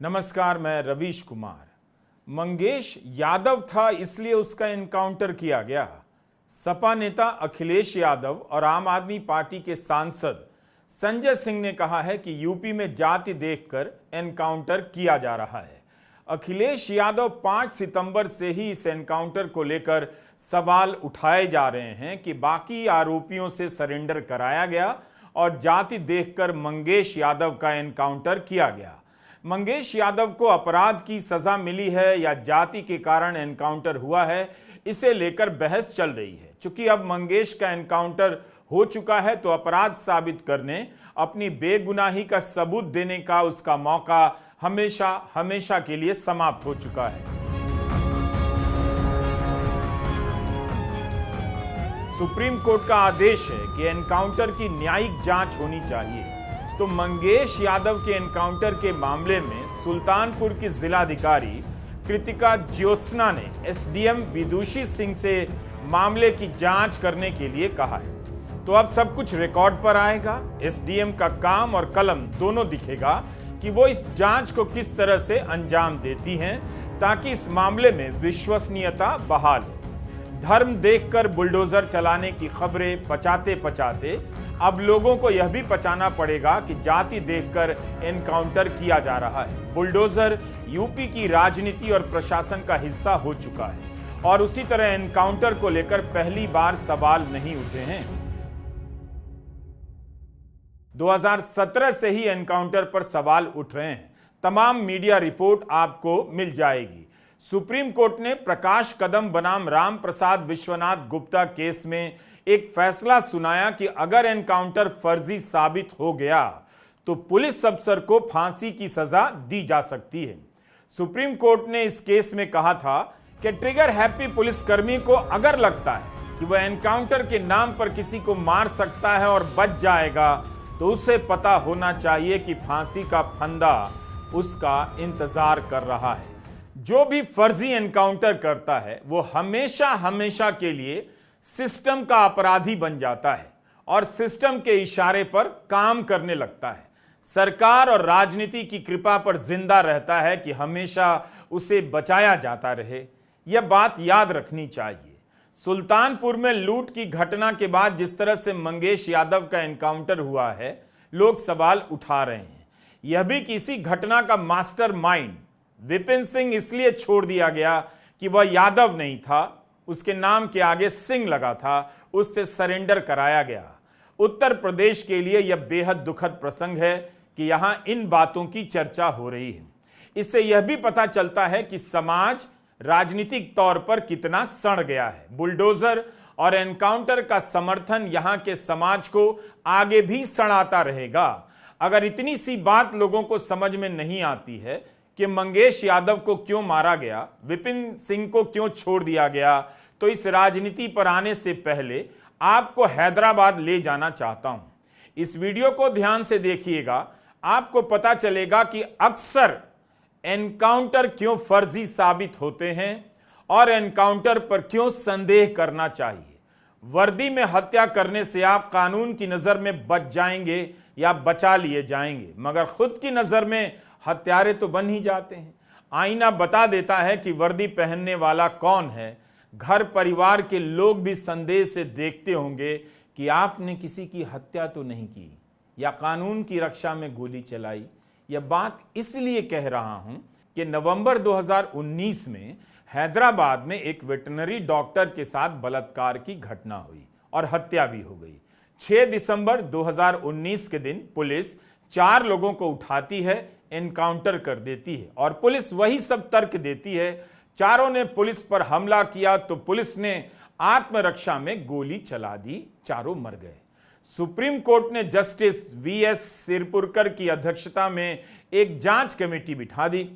नमस्कार, मैं रवीश कुमार। मंगेश यादव था इसलिए उसका एनकाउंटर किया गया। सपा नेता अखिलेश यादव और आम आदमी पार्टी के सांसद संजय सिंह ने कहा है कि यूपी में जाति देखकर एनकाउंटर किया जा रहा है। अखिलेश यादव 5 सितंबर से ही इस एनकाउंटर को लेकर सवाल उठाए जा रहे हैं कि बाकी आरोपियों से सरेंडर कराया गया और जाति देखकर मंगेश यादव का एनकाउंटर किया गया। मंगेश यादव को अपराध की सजा मिली है या जाति के कारण एनकाउंटर हुआ है, इसे लेकर बहस चल रही है। चूंकि अब मंगेश का एनकाउंटर हो चुका है तो अपराध साबित करने, अपनी बेगुनाही का सबूत देने का उसका मौका हमेशा हमेशा के लिए समाप्त हो चुका है। सुप्रीम कोर्ट का आदेश है कि एनकाउंटर की न्यायिक जांच होनी चाहिए। तो मंगेश यादव के एनकाउंटर के मामले में सुल्तानपुर की जिलाधिकारी कृतिका ज्योत्सना ने एसडीएम विदुषी सिंह से मामले की जांच करने के लिए कहा है। तो अब सब कुछ रिकॉर्ड पर आएगा। एसडीएम का काम और कलम दोनों दिखेगा कि वो इस जांच को किस तरह से अंजाम देती हैं ताकि इस मामले में विश्वसनीयता बहाल हो। धर्म देखकर बुलडोजर चलाने की खबरें पचाते पचाते अब लोगों को यह भी पचाना पड़ेगा कि जाति देखकर एनकाउंटर किया जा रहा है। बुलडोजर यूपी की राजनीति और प्रशासन का हिस्सा हो चुका है और उसी तरह एनकाउंटर को लेकर पहली बार सवाल नहीं उठे हैं। 2017 से ही एनकाउंटर पर सवाल उठ रहे हैं। तमाम मीडिया रिपोर्ट आपको मिल जाएगी। सुप्रीम कोर्ट ने प्रकाश कदम बनाम राम प्रसाद विश्वनाथ गुप्ता केस में एक फैसला सुनाया कि अगर एनकाउंटर फर्जी साबित हो गया तो पुलिस अफसर को फांसी की सजा दी जा सकती है। सुप्रीम कोर्ट ने इस केस में कहा था कि ट्रिगर हैप्पी पुलिसकर्मी को अगर लगता है कि वह एनकाउंटर के नाम पर किसी को मार सकता है और बच जाएगा तो उसे पता होना चाहिए कि फांसी का फंदा उसका इंतजार कर रहा है। जो भी फर्जी एनकाउंटर करता है वो हमेशा हमेशा के लिए सिस्टम का अपराधी बन जाता है और सिस्टम के इशारे पर काम करने लगता है। सरकार और राजनीति की कृपा पर जिंदा रहता है कि हमेशा उसे बचाया जाता रहे। यह बात याद रखनी चाहिए। सुल्तानपुर में लूट की घटना के बाद जिस तरह से मंगेश यादव का एनकाउंटर हुआ है, लोग सवाल उठा रहे हैं। यह भी किसी घटना का मास्टरमाइंड विपिन सिंह इसलिए छोड़ दिया गया कि वह यादव नहीं था, उसके नाम के आगे सिंह लगा था, उससे सरेंडर कराया गया। उत्तर प्रदेश के लिए यह बेहद दुखद प्रसंग है कि यहां इन बातों की चर्चा हो रही है। इससे यह भी पता चलता है कि समाज राजनीतिक तौर पर कितना सड़ गया है। बुलडोजर और एनकाउंटर का समर्थन यहां के समाज को आगे भी सड़ाता रहेगा। अगर इतनी सी बात लोगों को समझ में नहीं आती है कि मंगेश यादव को क्यों मारा गया, विपिन सिंह को क्यों छोड़ दिया गया, तो इस राजनीति पर आने से पहले आपको हैदराबाद ले जाना चाहता हूं। इस वीडियो को ध्यान से देखिएगा, आपको पता चलेगा कि अक्सर एनकाउंटर क्यों फर्जी साबित होते हैं और एनकाउंटर पर क्यों संदेह करना चाहिए। वर्दी में हत्या करने से आप कानून की नजर में बच जाएंगे या बचा लिए जाएंगे, मगर खुद की नजर में हत्यारे तो बन ही जाते हैं। आईना बता देता है कि वर्दी पहनने वाला कौन है। घर परिवार के लोग भी संदेह से देखते होंगे कि आपने किसी की हत्या तो नहीं की या कानून की रक्षा में गोली चलाई। यह बात इसलिए कह रहा हूं कि नवंबर 2019 में हैदराबाद में एक वेटरनरी डॉक्टर के साथ बलात्कार की घटना हुई और हत्या भी हो गई। 6 दिसंबर 2019 के दिन पुलिस 4 लोगों को उठाती है, एनकाउंटर कर देती है और पुलिस वही सब तर्क देती है। चारों ने पुलिस पर हमला किया तो पुलिस ने आत्मरक्षा में गोली चला दी, चारों मर गए। सुप्रीम कोर्ट ने जस्टिस वीएस सिरपुरकर की अध्यक्षता में एक जांच कमेटी बिठा दी।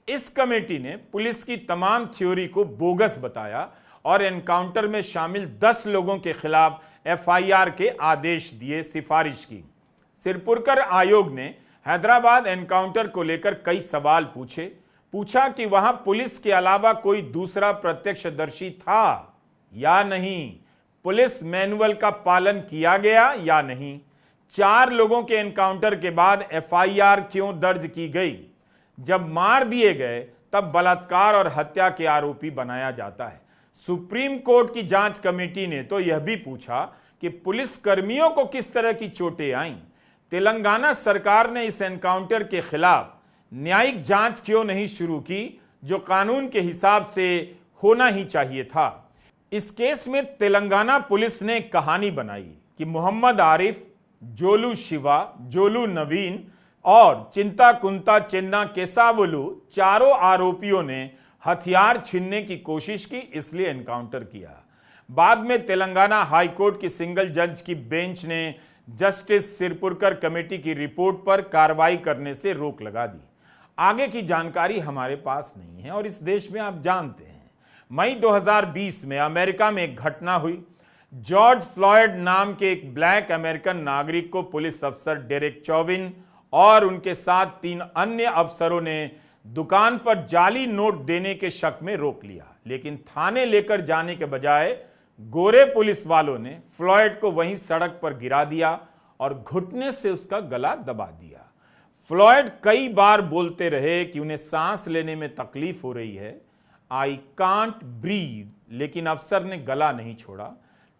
इस कमेटी ने पुलिस की तमाम थ्योरी को बोगस बताया और एनकाउंटर में शामिल 10 लोगों के खिलाफ एफआईआर के आदेश दिए, सिफारिश की। सिरपुरकर आयोग ने हैदराबाद एनकाउंटर को लेकर कई सवाल पूछा कि वहां पुलिस के अलावा कोई दूसरा प्रत्यक्षदर्शी था या नहीं, पुलिस मैनुअल का पालन किया गया या नहीं, 4 लोगों के एनकाउंटर के बाद एफआईआर क्यों दर्ज की गई, जब मार दिए गए तब बलात्कार और हत्या के आरोपी बनाया जाता है। सुप्रीम कोर्ट की जांच कमेटी ने तो यह भी पूछा कि पुलिस कर्मियों को किस तरह की चोटें आईं। तेलंगाना सरकार ने इस एनकाउंटर के खिलाफ न्यायिक जांच क्यों नहीं शुरू की, जो कानून के हिसाब से होना ही चाहिए था। इस केस में तेलंगाना पुलिस ने एक कहानी बनाई कि मोहम्मद आरिफ, जोलू शिवा, जोलू नवीन और चिंता कुंता चेन्ना केसावलू चारों आरोपियों ने हथियार छीनने की कोशिश की, इसलिए एनकाउंटर किया। बाद में तेलंगाना हाई कोर्ट की सिंगल जज की बेंच ने जस्टिस सिरपुरकर कमेटी की रिपोर्ट पर कार्रवाई करने से रोक लगा दी। आगे की जानकारी हमारे पास नहीं है और इस देश में आप जानते हैं, मई 2020 में अमेरिका में एक घटना हुई। जॉर्ज फ्लॉयड नाम के एक ब्लैक अमेरिकन नागरिक को पुलिस अफसर डेरेक चौविन और उनके साथ 3 अन्य अफसरों ने दुकान पर जाली नोट देने के शक में रोक लिया, लेकिन थाने लेकर जाने के बजाय गोरे पुलिस वालों ने फ्लॉयड को वहीं सड़क पर गिरा दिया और घुटने से उसका गला दबा दिया। फ्लॉयड कई बार बोलते रहे कि उन्हें सांस लेने में तकलीफ हो रही है, आई कांट ब्रीथ, लेकिन अफसर ने गला नहीं छोड़ा।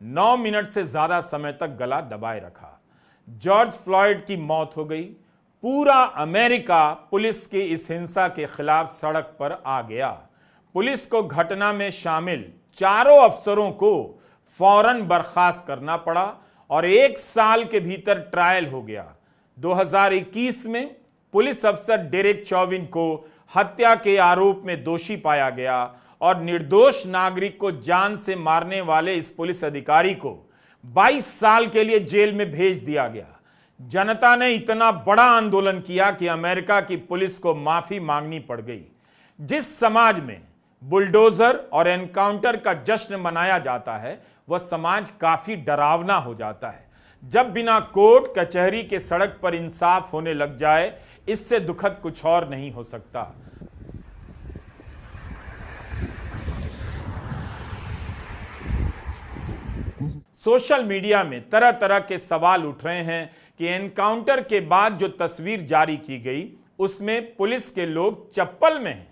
9 मिनट से ज्यादा समय तक गला दबाए रखा। जॉर्ज फ्लॉयड की मौत हो गई। पूरा अमेरिका पुलिस की इस हिंसा के खिलाफ सड़क पर आ गया। पुलिस को घटना में शामिल चारों अफसरों को फौरन बर्खास्त करना पड़ा और 1 साल के भीतर ट्रायल हो गया। 2021 में पुलिस अफसर डेरेक चौविन को हत्या के आरोप में दोषी पाया गया और निर्दोष नागरिक को जान से मारने वाले इस पुलिस अधिकारी को 22 साल के लिए जेल में भेज दिया गया। जनता ने इतना बड़ा आंदोलन किया कि अमेरिका की पुलिस को माफी मांगनी पड़ गई। जिस समाज में बुलडोजर और एनकाउंटर का जश्न मनाया जाता है, वह समाज काफी डरावना हो जाता है। जब बिना कोर्ट कचहरी के सड़क पर इंसाफ होने लग जाए, इससे दुखद कुछ और नहीं हो सकता। सोशल मीडिया में तरह तरह के सवाल उठ रहे हैं कि एनकाउंटर के बाद जो तस्वीर जारी की गई, उसमें पुलिस के लोग चप्पल में हैं।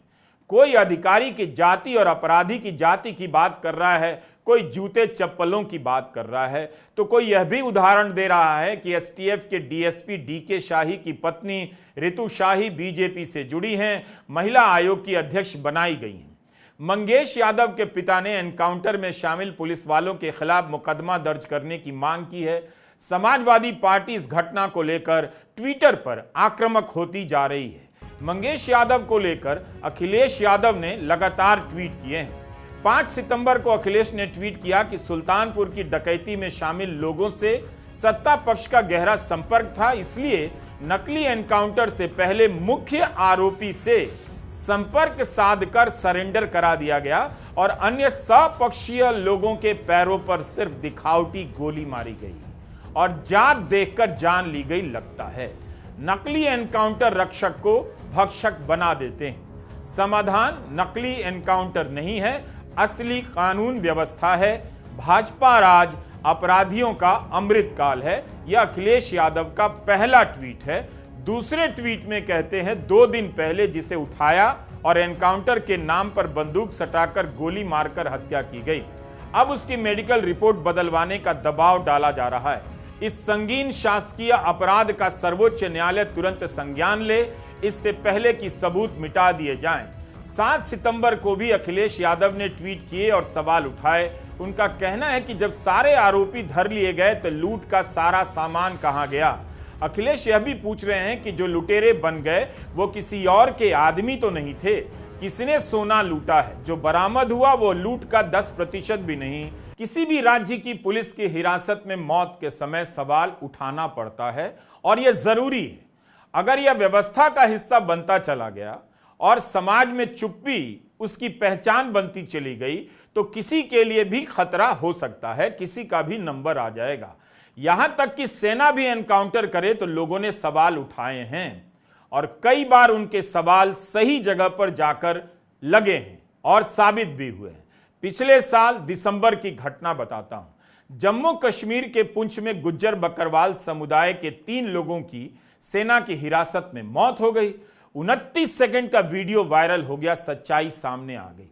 कोई अधिकारी की जाति और अपराधी की जाति की बात कर रहा है, कोई जूते चप्पलों की बात कर रहा है, तो कोई यह भी उदाहरण दे रहा है कि एसटीएफ के डीएसपी डीके शाही की पत्नी रितु शाही बीजेपी से जुड़ी हैं, महिला आयोग की अध्यक्ष बनाई गई हैं। मंगेश यादव के पिता ने एनकाउंटर में शामिल पुलिस वालों के खिलाफ मुकदमा दर्ज करने की मांग की है। समाजवादी पार्टी इस घटना को लेकर ट्विटर पर आक्रामक होती जा रही है। मंगेश यादव को लेकर अखिलेश यादव ने लगातार ट्वीट किए हैं। 5 सितंबर को अखिलेश ने ट्वीट किया कि सुल्तानपुर की डकैती में शामिल लोगों से सत्ता पक्ष का गहरा संपर्क था, इसलिए नकली एनकाउंटर से पहले मुख्य आरोपी से संपर्क साधकर सरेंडर करा दिया गया और अन्य सपक्षीय लोगों के पैरों पर सिर्फ दिखावटी गोली मारी गई और जात देखकर जान ली गई। लगता है नकली एनकाउंटर रक्षक को भक्षक बना देते हैं। समाधान नकली एनकाउंटर नहीं है, असली कानून व्यवस्था है। भाजपा राज अपराधियों का अमृतकाल है। यह अखिलेश यादव का पहला ट्वीट है। दूसरे ट्वीट में कहते हैं 2 दिन पहले जिसे उठाया और एनकाउंटर के नाम पर बंदूक सटाकर गोली मारकर हत्या की गई, अब उसकी मेडिकल रिपोर्ट बदलवाने का दबाव डाला जा रहा है। इस संगीन शासकीय अपराध का सर्वोच्च न्यायालय तुरंत संज्ञान ले, इससे पहले कि सबूत मिटा दिए जाएं। 7 सितंबर को भी अखिलेश यादव ने ट्वीट किए और सवाल उठाए। उनका कहना है कि जब सारे आरोपी धर लिए गए तो लूट का सारा सामान कहां गया। अखिलेश यह भी पूछ रहे हैं कि जो लुटेरे बन गए वो किसी और के आदमी तो नहीं थे, किसने सोना लूटा है। जो बरामद हुआ वो लूट का 10% भी नहीं। किसी भी राज्य की पुलिस की हिरासत में मौत के समय सवाल उठाना पड़ता है और यह जरूरी है। अगर यह व्यवस्था का हिस्सा बनता चला गया और समाज में चुप्पी उसकी पहचान बनती चली गई तो किसी के लिए भी खतरा हो सकता है, किसी का भी नंबर आ जाएगा। यहां तक कि सेना भी एनकाउंटर करे तो लोगों ने सवाल उठाए हैं और कई बार उनके सवाल सही जगह पर जाकर लगे हैं और साबित भी हुए हैं। पिछले साल दिसंबर की घटना बताता हूं। जम्मू कश्मीर के पुंछ में गुज्जर बकरवाल समुदाय के 3 लोगों की सेना की हिरासत में मौत हो गई। 29 सेकंड का वीडियो वायरल हो गया, सच्चाई सामने आ गई।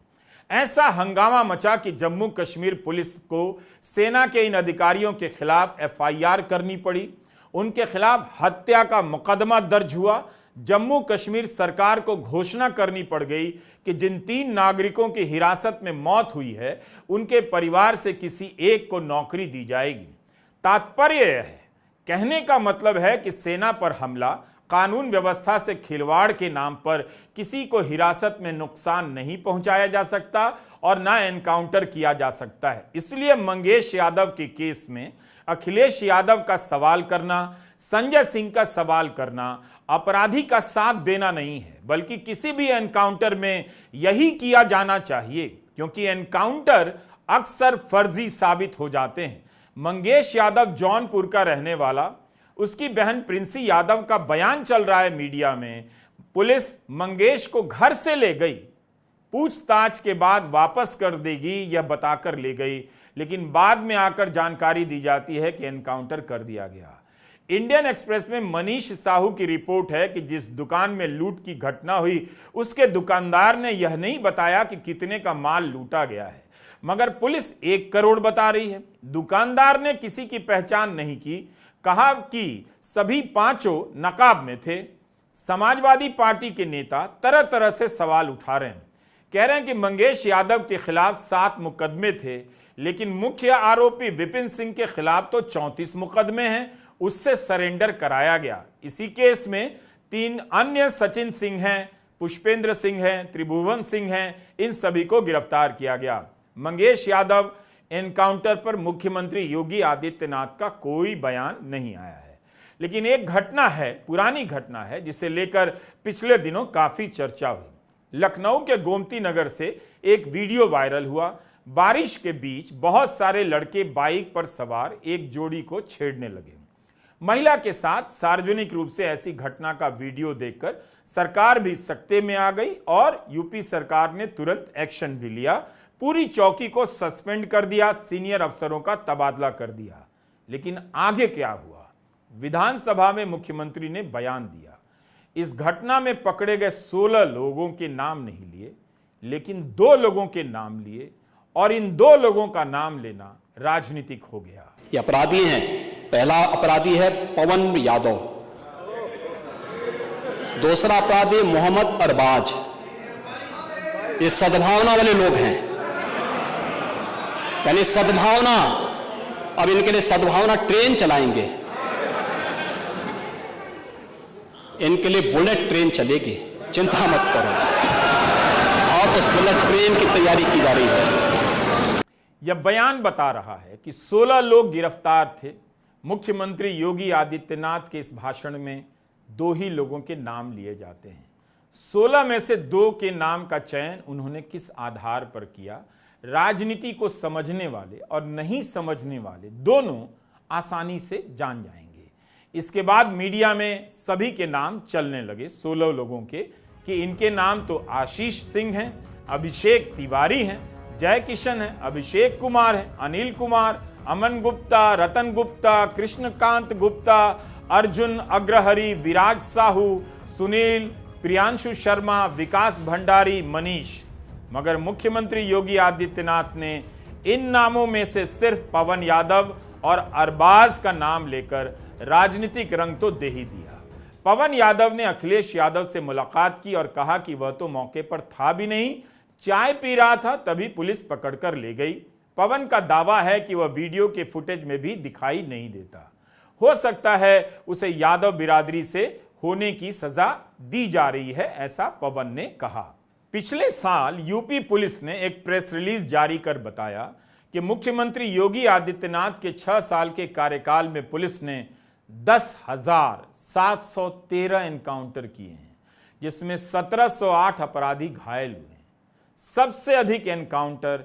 ऐसा हंगामा मचा कि जम्मू कश्मीर पुलिस को सेना के इन अधिकारियों के खिलाफ एफआईआर करनी पड़ी, उनके खिलाफ हत्या का मुकदमा दर्ज हुआ। जम्मू कश्मीर सरकार को घोषणा करनी पड़ गई कि जिन 3 नागरिकों की हिरासत में मौत हुई है, उनके परिवार से किसी एक को नौकरी दी जाएगी। तात्पर्य है, कहने का मतलब है कि सेना पर हमला, कानून व्यवस्था से खिलवाड़ के नाम पर किसी को हिरासत में नुकसान नहीं पहुंचाया जा सकता और ना एनकाउंटर किया जा सकता है। इसलिए मंगेश यादव के केस में अखिलेश यादव का सवाल करना, संजय सिंह का सवाल करना अपराधी का साथ देना नहीं है, बल्कि किसी भी एनकाउंटर में यही किया जाना चाहिए, क्योंकि एनकाउंटर अक्सर फर्जी साबित हो जाते हैं। मंगेश यादव जौनपुर का रहने वाला, उसकी बहन प्रिंसी यादव का बयान चल रहा है मीडिया में। पुलिस मंगेश को घर से ले गई, पूछताछ के बाद वापस कर देगी यह बताकर ले गई, लेकिन बाद में आकर जानकारी दी जाती है कि एनकाउंटर कर दिया गया। इंडियन एक्सप्रेस में मनीष साहू की रिपोर्ट है कि जिस दुकान में लूट की घटना हुई, उसके दुकानदार ने यह नहीं बताया कि कितने का माल लूटा गया है, मगर पुलिस 1 करोड़ बता रही है। दुकानदार ने किसी की पहचान नहीं की, कहा कि सभी 5 नकाब में थे। समाजवादी पार्टी के नेता तरह तरह से सवाल उठा रहे हैं, कह रहे हैं कि मंगेश यादव के खिलाफ 7 मुकदमे थे, लेकिन मुख्य आरोपी विपिन सिंह के खिलाफ तो 34 मुकदमे हैं, उससे सरेंडर कराया गया। इसी केस में 3 अन्य सचिन सिंह हैं, पुष्पेंद्र सिंह हैं, त्रिभुवन सिंह हैं, इन सभी को गिरफ्तार किया गया। मंगेश यादव एनकाउंटर पर मुख्यमंत्री योगी आदित्यनाथ का कोई बयान नहीं आया है, लेकिन एक घटना है, पुरानी घटना है, जिसे लेकर पिछले दिनों काफी चर्चा हुई। लखनऊ के गोमती नगर से एक वीडियो वायरल हुआ। बारिश के बीच बहुत सारे लड़के बाइक पर सवार एक जोड़ी को छेड़ने लगे। महिला के साथ सार्वजनिक रूप से ऐसी घटना का वीडियो देखकर सरकार भी सख्ते में आ गई और यूपी सरकार ने तुरंत एक्शन भी लिया। पूरी चौकी को सस्पेंड कर दिया, सीनियर अफसरों का तबादला कर दिया। लेकिन आगे क्या हुआ? विधानसभा में मुख्यमंत्री ने बयान दिया। इस घटना में पकड़े गए 16 लोगों के नाम नहीं लिए, लेकिन 2 लोगों के नाम लिए, और इन 2 लोगों का नाम लेना राजनीतिक हो गया। ये अपराधी हैं। पहला अपराधी है पवन यादव, दूसरा अपराधी मोहम्मद अरबाज। ये सद्भावना वाले लोग हैं, यानी सद्भावना, अब इनके लिए सद्भावना ट्रेन चलाएंगे, इनके लिए बुलेट ट्रेन चलेगी, चिंता मत करो, और उस बुलेट ट्रेन की तैयारी की जा रही है। यह बयान बता रहा है कि 16 लोग गिरफ्तार थे। मुख्यमंत्री योगी आदित्यनाथ के इस भाषण में 2 ही लोगों के नाम लिए जाते हैं। 16 में से 2 के नाम का चयन उन्होंने किस आधार पर किया, राजनीति को समझने वाले और नहीं समझने वाले दोनों आसानी से जान जाएंगे। इसके बाद मीडिया में सभी के नाम चलने लगे, 16 लोगों के, कि इनके नाम तो आशीष सिंह हैं, अभिषेक तिवारी हैं, जय किशन है, अभिषेक कुमार है, अनिल कुमार, अमन गुप्ता, रतन गुप्ता, कृष्णकांत गुप्ता, अर्जुन अग्रहरी, विराज साहू, सुनील, प्रियांशु शर्मा, विकास भंडारी, मनीष। मगर मुख्यमंत्री योगी आदित्यनाथ ने इन नामों में से सिर्फ पवन यादव और अरबाज का नाम लेकर राजनीतिक रंग तो दे ही दिया। पवन यादव ने अखिलेश यादव से मुलाकात की और कहा कि वह तो मौके पर था भी नहीं, चाय पी रहा था, तभी पुलिस पकड़कर ले गई। पवन का दावा है कि वह वीडियो के फुटेज में भी दिखाई नहीं देता। हो सकता है उसे यादव बिरादरी से होने की सजा दी जा रही है, ऐसा पवन ने कहा। पिछले साल यूपी पुलिस ने एक प्रेस रिलीज जारी कर बताया कि मुख्यमंत्री योगी आदित्यनाथ के 6 साल के कार्यकाल में पुलिस ने 10,713 एनकाउंटर किए हैं, जिसमें 1708 अपराधी घायल हुए। सबसे अधिक एनकाउंटर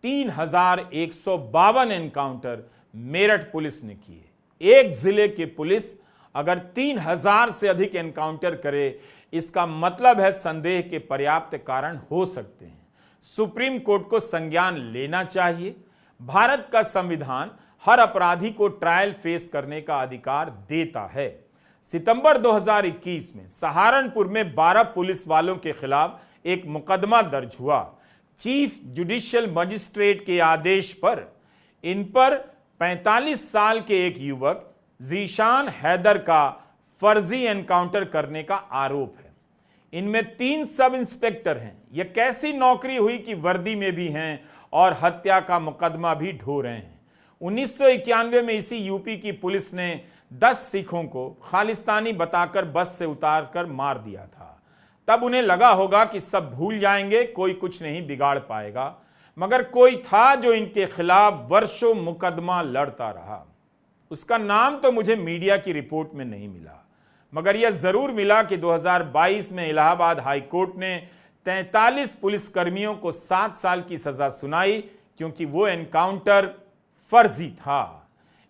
3,152 एनकाउंटर मेरठ पुलिस ने किए। एक जिले की पुलिस अगर 3,000 से अधिक एनकाउंटर करे, इसका मतलब है संदेह के पर्याप्त कारण हो सकते हैं। सुप्रीम कोर्ट को संज्ञान लेना चाहिए। भारत का संविधान हर अपराधी को ट्रायल फेस करने का अधिकार देता है। सितंबर 2021 में सहारनपुर में 12 पुलिस वालों के खिलाफ एक मुकदमा दर्ज हुआ। चीफ जुडिशियल मजिस्ट्रेट के आदेश पर इन पर 45 साल के एक युवक जीशान हैदर का फर्जी एनकाउंटर करने का आरोप है। इनमें 3 सब इंस्पेक्टर हैं। यह कैसी नौकरी हुई कि वर्दी में भी हैं और हत्या का मुकदमा भी ढो रहे हैं। 1991 में इसी यूपी की पुलिस ने 10 सिखों को खालिस्तानी बताकर बस से उतारकर मार दिया था। तब उन्हें लगा होगा कि सब भूल जाएंगे, कोई कुछ नहीं बिगाड़ पाएगा, मगर कोई था जो इनके खिलाफ वर्षों मुकदमा लड़ता रहा। उसका नाम तो मुझे मीडिया की रिपोर्ट में नहीं मिला, मगर यह जरूर मिला कि 2022 में इलाहाबाद हाई कोर्ट ने 43 पुलिसकर्मियों को 7 साल की सजा सुनाई, क्योंकि वो एनकाउंटर फर्जी था।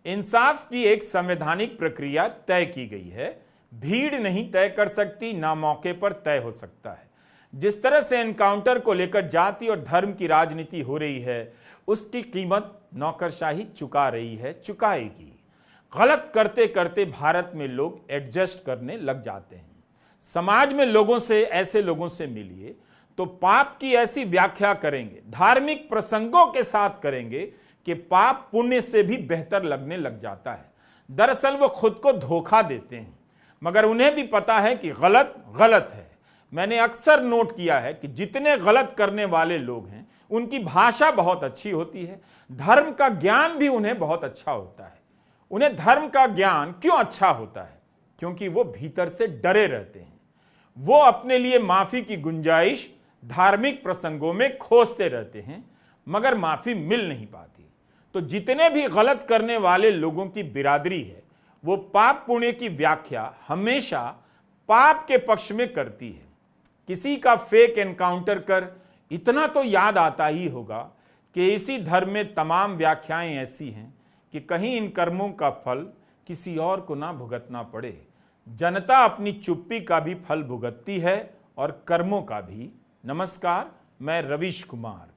इंसाफ की एक संवैधानिक प्रक्रिया तय की गई है। भीड़ नहीं तय कर सकती, ना मौके पर तय हो सकता है। जिस तरह से एनकाउंटर को लेकर जाति और धर्म की राजनीति हो रही है, उसकी कीमत नौकरशाही चुका रही है, चुकाएगी। गलत करते करते भारत में लोग एडजस्ट करने लग जाते हैं। समाज में लोगों से, ऐसे लोगों से मिलिए तो पाप की ऐसी व्याख्या करेंगे, धार्मिक प्रसंगों के साथ करेंगे कि पाप पुण्य से भी बेहतर लगने लग जाता है। दरअसल वो खुद को धोखा देते हैं, मगर उन्हें भी पता है कि गलत गलत है। मैंने अक्सर नोट किया है कि जितने गलत करने वाले लोग हैं, उनकी भाषा बहुत अच्छी होती है, धर्म का ज्ञान भी उन्हें बहुत अच्छा होता है। उन्हें धर्म का ज्ञान क्यों अच्छा होता है? क्योंकि वो भीतर से डरे रहते हैं। वो अपने लिए माफी की गुंजाइश धार्मिक प्रसंगों में खोजते रहते हैं, मगर माफी मिल नहीं पाती। तो जितने भी गलत करने वाले लोगों की बिरादरी है, वो पाप पुण्य की व्याख्या हमेशा पाप के पक्ष में करती है। किसी का फेक एनकाउंटर कर इतना तो याद आता ही होगा कि इसी धर्म में तमाम व्याख्याएं ऐसी हैं कि कहीं इन कर्मों का फल किसी और को ना भुगतना पड़े। जनता अपनी चुप्पी का भी फल भुगतती है और कर्मों का भी। नमस्कार, मैं रवीश कुमार।